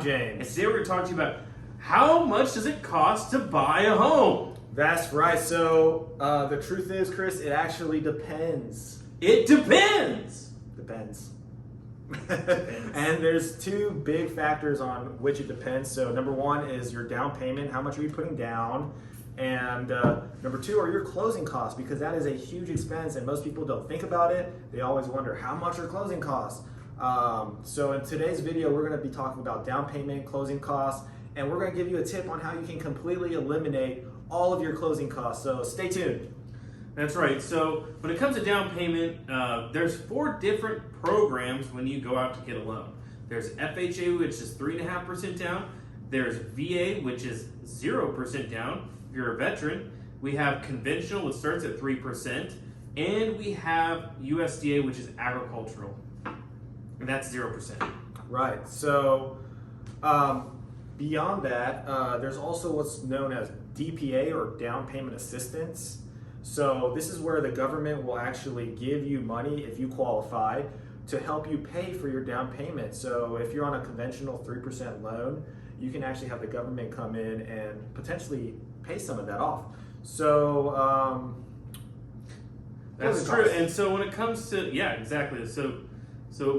I'm James. And today we're going to talk to you about how much does it cost to buy a home? That's right. So the truth is, Chris, it actually depends. It depends. Depends. And there's two big factors on which it depends. So number one is your down payment. How much are you putting down? And number two are your closing costs, because that is a huge expense and most people don't think about it. They always wonder, how much are closing costs? So in today's video, we're going to be talking about down payment, closing costs, and we're going to give you a tip on how you can completely eliminate all of your closing costs. So stay tuned. That's right. So when it comes to down payment, there's 4 different programs when you go out to get a loan. There's FHA, which is 3.5% down. There's VA, which is 0% down. If you're a veteran, we have conventional, which starts at 3%, and we have USDA, which is agricultural, and that's 0%. Right. So beyond that, there's also what's known as DPA, or down payment assistance. So this is where the government will actually give you money if you qualify to help you pay for your down payment. So if you're on a conventional 3% loan, you can actually have the government come in and potentially pay some of that off. So that's true. And so when it comes to, yeah, exactly. So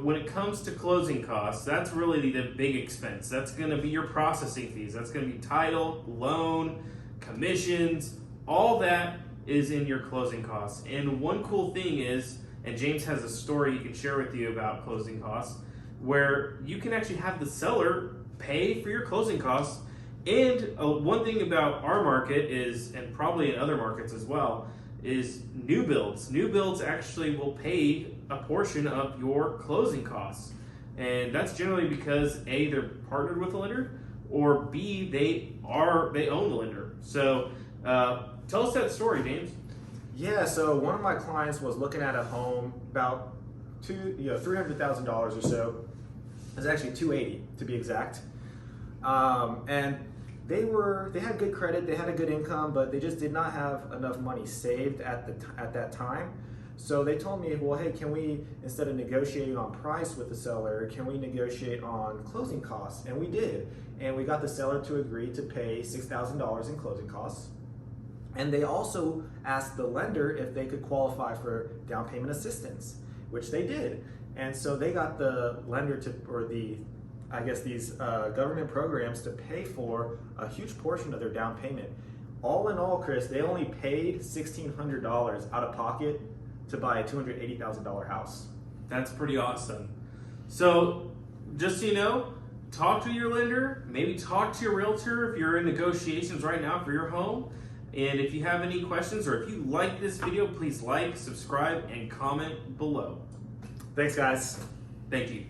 when it comes to closing costs, that's really the big expense. That's going to be your processing fees. That's going to be title, loan, commissions, all that is in your closing costs. And one cool thing is, and James has a story he can share with you about closing costs, where you can actually have the seller pay for your closing costs. And one thing about our market is, and probably in other markets as well, is new builds. New builds actually will pay a portion of your closing costs. And that's generally because A, they're partnered with a lender, or B, they own the lender. So tell us that story, James. Yeah, so one of my clients was looking at a home about $300,000 or so. It was actually $280,000 to be exact. And they had good credit, they had a good income, but they just did not have enough money saved at that time. So they told me, well, hey, can we, instead of negotiating on price with the seller, can we negotiate on closing costs? And we did. And we got the seller to agree to pay $6,000 in closing costs. And they also asked the lender if they could qualify for down payment assistance, which they did. And so they got the lender to, or these government programs to pay for a huge portion of their down payment. All in all, Chris, they only paid $1,600 out of pocket to buy a $280,000 house. That's pretty awesome. So just so you know, talk to your lender, maybe talk to your realtor if you're in negotiations right now for your home. And if you have any questions, or if you like this video, please like, subscribe, and comment below. Thanks, guys. Thank you.